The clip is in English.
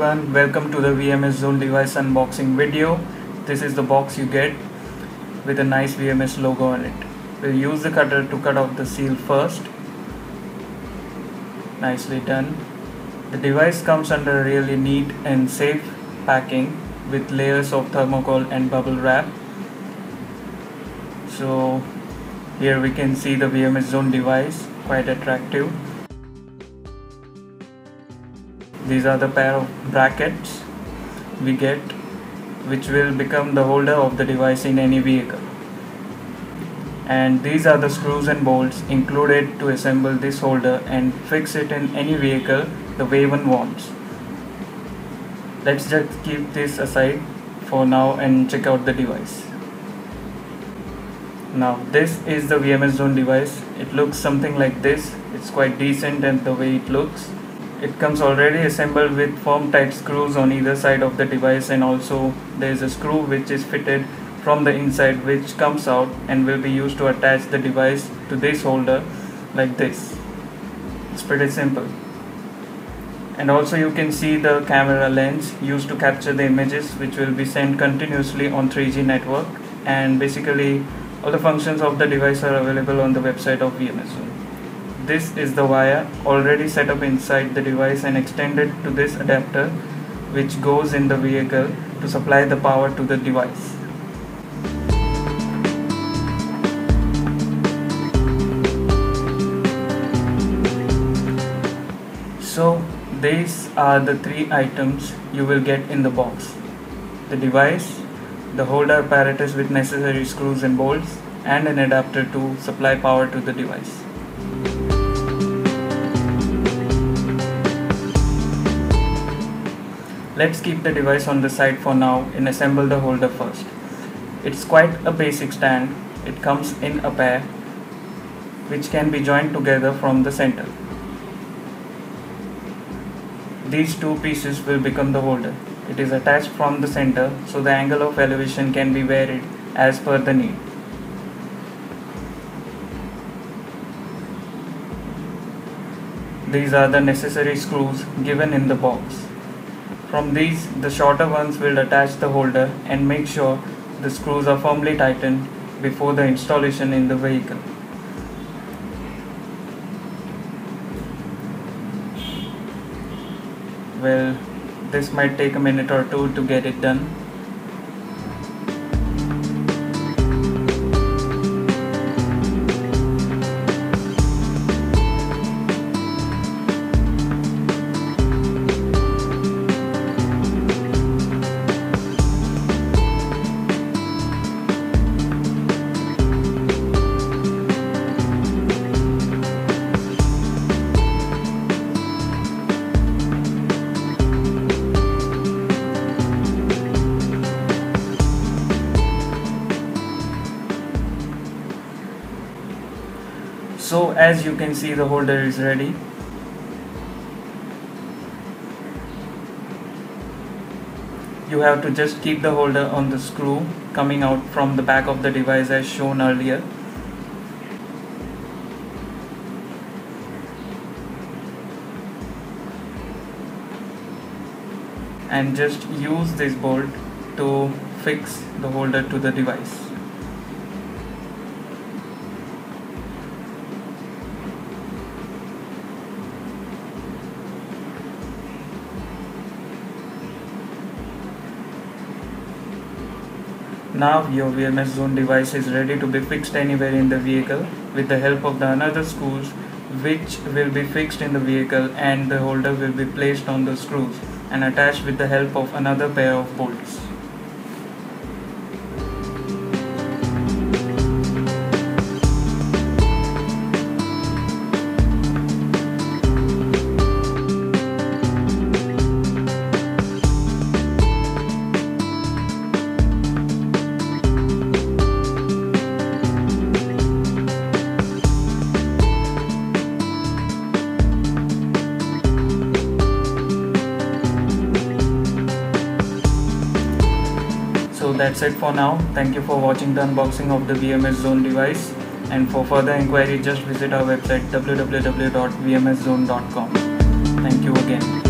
everyone, welcome to the VMS Zone device unboxing video. This is the box you get with a nice VMS logo on it. We'll use the cutter to cut off the seal first. Nicely done. The device comes under really neat and safe packing with layers of thermocol and bubble wrap. So here we can see the VMS Zone device, quite attractive. These are the pair of brackets we get, which will become the holder of the device in any vehicle. And these are the screws and bolts included to assemble this holder and fix it in any vehicle the way one wants. Let's just keep this aside for now and check out the device. Now this is the VMS Zone device. It looks something like this. It's quite decent and the way it looks. It comes already assembled with firm tight screws on either side of the device, and also there is a screw which is fitted from the inside which comes out and will be used to attach the device to this holder like this. It's pretty simple. And also you can see the camera lens used to capture the images which will be sent continuously on 3G network, and basically all the functions of the device are available on the website of VMS Zone. This is the wire already set up inside the device and extended to this adapter which goes in the vehicle to supply the power to the device. So these are the three items you will get in the box: the device, the holder apparatus with necessary screws and bolts, and an adapter to supply power to the device. Let's keep the device on the side for now and assemble the holder first. It's quite a basic stand. It comes in a pair which can be joined together from the center. These two pieces will become the holder. It is attached from the center, so the angle of elevation can be varied as per the need. These are the necessary screws given in the box. From these, the shorter ones will attach the holder and make sure the screws are firmly tightened before the installation in the vehicle. Well, this might take a minute or two to get it done. So as you can see, the holder is ready. You have to just keep the holder on the screw coming out from the back of the device as shown earlier. And just use this bolt to fix the holder to the device. Now your VMS Zone device is ready to be fixed anywhere in the vehicle with the help of the another screws which will be fixed in the vehicle, and the holder will be placed on the screws and attached with the help of another pair of bolts. So that's it for now. Thank you for watching the unboxing of the VMS Zone device, and for further inquiry just visit our website www.vmszone.com. Thank you again.